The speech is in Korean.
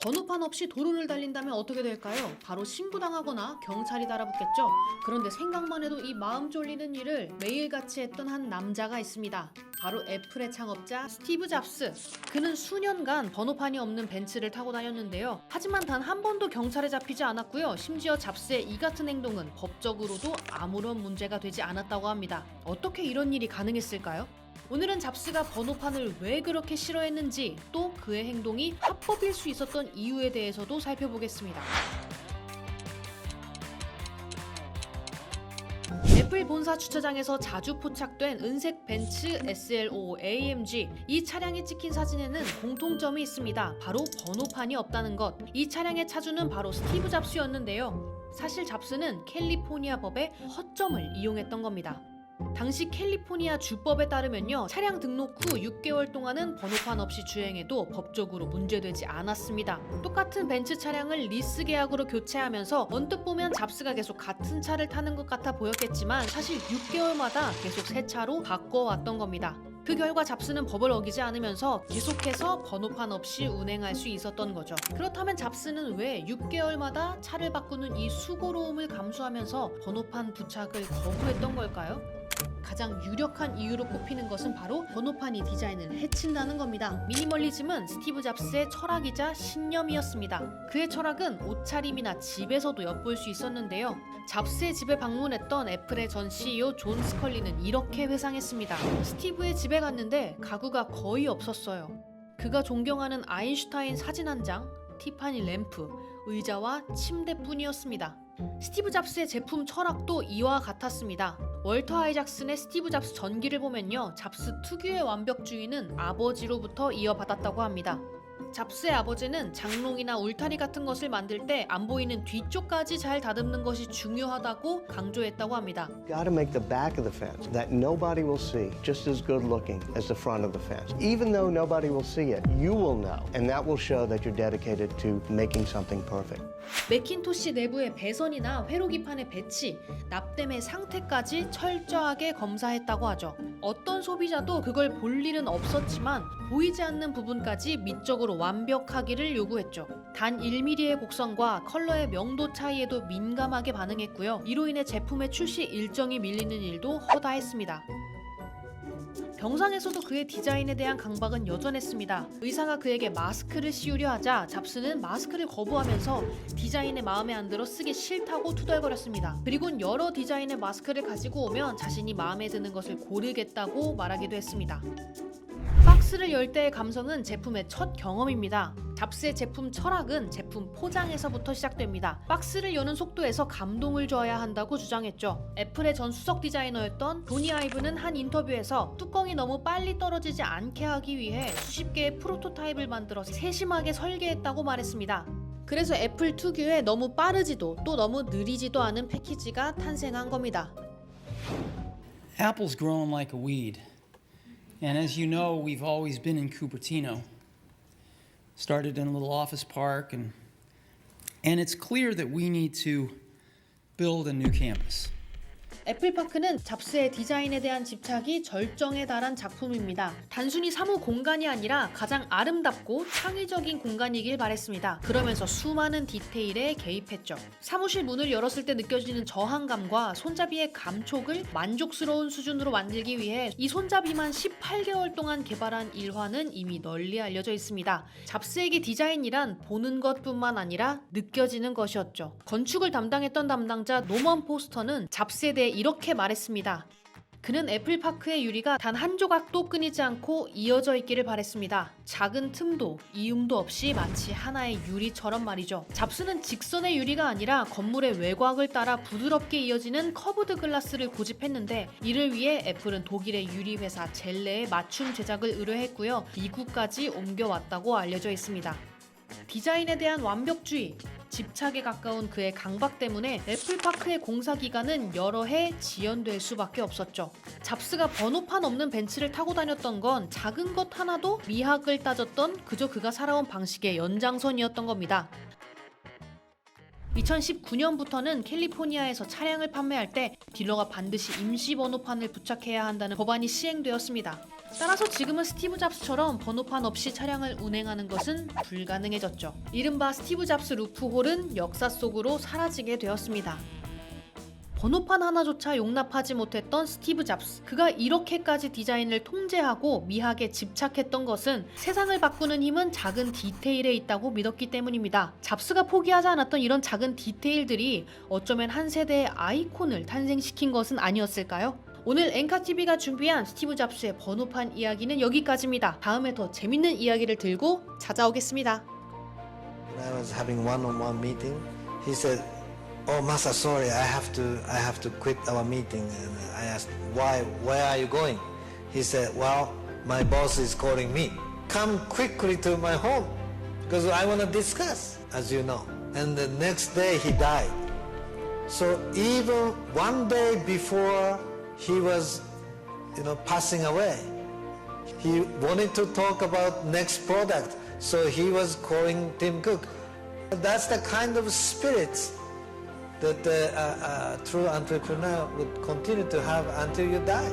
번호판 없이 도로를 달린다면 어떻게 될까요? 바로 신고당하거나 경찰이 달아붙겠죠. 그런데 생각만 해도 이 마음 쫄리는 일을 매일같이 했던 한 남자가 있습니다. 바로 애플의 창업자 스티브 잡스. 그는 수년간 번호판이 없는 벤츠를 타고 다녔는데요. 하지만 단 한 번도 경찰에 잡히지 않았고요. 심지어 잡스의 이 같은 행동은 법적으로도 아무런 문제가 되지 않았다고 합니다. 어떻게 이런 일이 가능했을까요? 오늘은 잡스가 번호판을 왜 그렇게 싫어했는지, 또 그의 행동이 합법일 수 있었던 이유에 대해서도 살펴보겠습니다. 애플 본사 주차장에서 자주 포착된 은색 벤츠 SLO AMG. 이 차량에 찍힌 사진에는 공통점이 있습니다. 바로 번호판이 없다는 것. 이 차량의 차주는 바로 스티브 잡스였는데요. 사실 잡스는 캘리포니아 법의 허점을 이용했던 겁니다. 당시 캘리포니아 주법에 따르면요, 차량 등록 후 6개월 동안은 번호판 없이 주행해도 법적으로 문제되지 않았습니다. 똑같은 벤츠 차량을 리스 계약으로 교체하면서 언뜻 보면 잡스가 계속 같은 차를 타는 것 같아 보였겠지만 사실 6개월마다 계속 새 차로 바꿔왔던 겁니다. 그 결과 잡스는 법을 어기지 않으면서 계속해서 번호판 없이 운행할 수 있었던 거죠. 그렇다면 잡스는 왜 6개월마다 차를 바꾸는 이 수고로움을 감수하면서 번호판 부착을 거부했던 걸까요? 가장 유력한 이유로 꼽히는 것은 바로 번호판이 디자인을 해친다는 겁니다. 미니멀리즘은 스티브 잡스의 철학이자 신념이었습니다. 그의 철학은 옷차림이나 집에서도 엿볼 수 있었는데요. 잡스의 집에 방문했던 애플의 전 CEO 존 스컬리는 이렇게 회상했습니다. 스티브의 집에 갔는데 가구가 거의 없었어요. 그가 존경하는 아인슈타인 사진 한 장, 티파니 램프, 의자와 침대뿐이었습니다. 스티브 잡스의 제품 철학도 이와 같았습니다. 월터 아이작슨의 스티브 잡스 전기를 보면요, 잡스 특유의 완벽주의는 아버지로부터 이어받았다고 합니다. 잡스의 아버지는 장롱이나 울타리 같은 것을 만들 때 안 보이는 뒤쪽까지 잘 다듬는 것이 중요하다고 강조했다고 합니다. Got to make the back of the fence that nobody will see just as good looking as the front of the fence. Even though nobody will see it, you will know, and that will show that you're dedicated to making something perfect. 매킨토시 내부의 배선이나 회로기판의 배치, 납땜의 상태까지 철저하게 검사했다고 하죠. 어떤 소비자도 그걸 볼 일은 없었지만 보이지 않는 부분까지 미적으로 완벽하기를 요구했죠. 단 1mm의 곡선과 컬러의 명도 차이에도 민감하게 반응했고요. 이로 인해 제품의 출시 일정이 밀리는 일도 허다했습니다. 병상에서도 그의 디자인에 대한 강박은 여전했습니다. 의사가 그에게 마스크를 씌우려 하자 잡스는 마스크를 거부하면서 디자인에 마음에 안 들어 쓰기 싫다고 투덜거렸습니다. 그리고는 여러 디자인의 마스크를 가지고 오면 자신이 마음에 드는 것을 고르겠다고 말하기도 했습니다. 박스를 열 때의 감성은 제품의 첫 경험입니다. 잡스의 제품 철학은 제품 포장에서부터 시작됩니다. 박스를 여는 속도에서 감동을 줘야 한다고 주장했죠. 애플의 전 수석 디자이너였던 도니 아이브는 한 인터뷰에서 뚜껑이 너무 빨리 떨어지지 않게 하기 위해 수십 개의 프로토타입을 만들어 세심하게 설계했다고 말했습니다. 그래서 애플 특유의 너무 빠르지도 또 너무 느리지도 않은 패키지가 탄생한 겁니다. Apple's growing like a weed. And as you know, we've always been in Cupertino. Started in a little office park, and it's clear that we need to build a new campus. 애플파크는 잡스의 디자인에 대한 집착이 절정에 달한 작품입니다. 단순히 사무 공간이 아니라 가장 아름답고 창의적인 공간이길 바랬습니다. 그러면서 수많은 디테일에 개입했죠. 사무실 문을 열었을 때 느껴지는 저항감과 손잡이의 감촉을 만족스러운 수준으로 만들기 위해 이 손잡이만 18개월 동안 개발한 일화는 이미 널리 알려져 있습니다. 잡스에게 디자인이란 보는 것뿐만 아니라 느껴지는 것이었죠. 건축을 담당했던 담당자 노먼 포스터는 잡스에 대해 이렇게 말했습니다. 그는 애플파크의 유리가 단 한 조각도 끊이지 않고 이어져 있기를 바랬습니다. 작은 틈도 이음도 없이 마치 하나의 유리처럼 말이죠. 잡스는 직선의 유리가 아니라 건물의 외곽을 따라 부드럽게 이어지는 커브드 글라스를 고집했는데, 이를 위해 애플은 독일의 유리 회사 젤레의 맞춤 제작을 의뢰했고요. 미국까지 옮겨왔다고 알려져 있습니다. 디자인에 대한 완벽주의, 집착에 가까운 그의 강박 때문에 애플파크의 공사 기간은 여러 해 지연될 수밖에 없었죠. 잡스가 번호판 없는 벤츠를 타고 다녔던 건 작은 것 하나도 미학을 따졌던 그저 그가 살아온 방식의 연장선이었던 겁니다. 2019년부터는 캘리포니아에서 차량을 판매할 때 딜러가 반드시 임시 번호판을 부착해야 한다는 법안이 시행되었습니다. 따라서 지금은 스티브 잡스처럼 번호판 없이 차량을 운행하는 것은 불가능해졌죠. 이른바 스티브 잡스 루프홀은 역사 속으로 사라지게 되었습니다. 번호판 하나조차 용납하지 못했던 스티브 잡스. 그가 이렇게까지 디자인을 통제하고 미학에 집착했던 것은 세상을 바꾸는 힘은 작은 디테일에 있다고 믿었기 때문입니다. 잡스가 포기하지 않았던 이런 작은 디테일들이 어쩌면 한 세대의 아이콘을 탄생시킨 것은 아니었을까요? 오늘 엔카TV가 준비한 스티브 잡스의 번호판 이야기는 여기까지입니다. 다음에 더 재밌는 이야기를 들고 찾아오겠습니다. When I was having one-on-one meeting, he said, "Oh, Masa, sorry, I have to quit our meeting." And I asked, "Why? Where are you going?" He said, "Well, my boss is calling me. Come quickly to my home because I want to discuss, as you know." And the next day he died. So even one day before he was, passing away, he wanted to talk about next product. So he was calling Tim Cook. That's the kind of spirit that a true entrepreneur would continue to have until you die.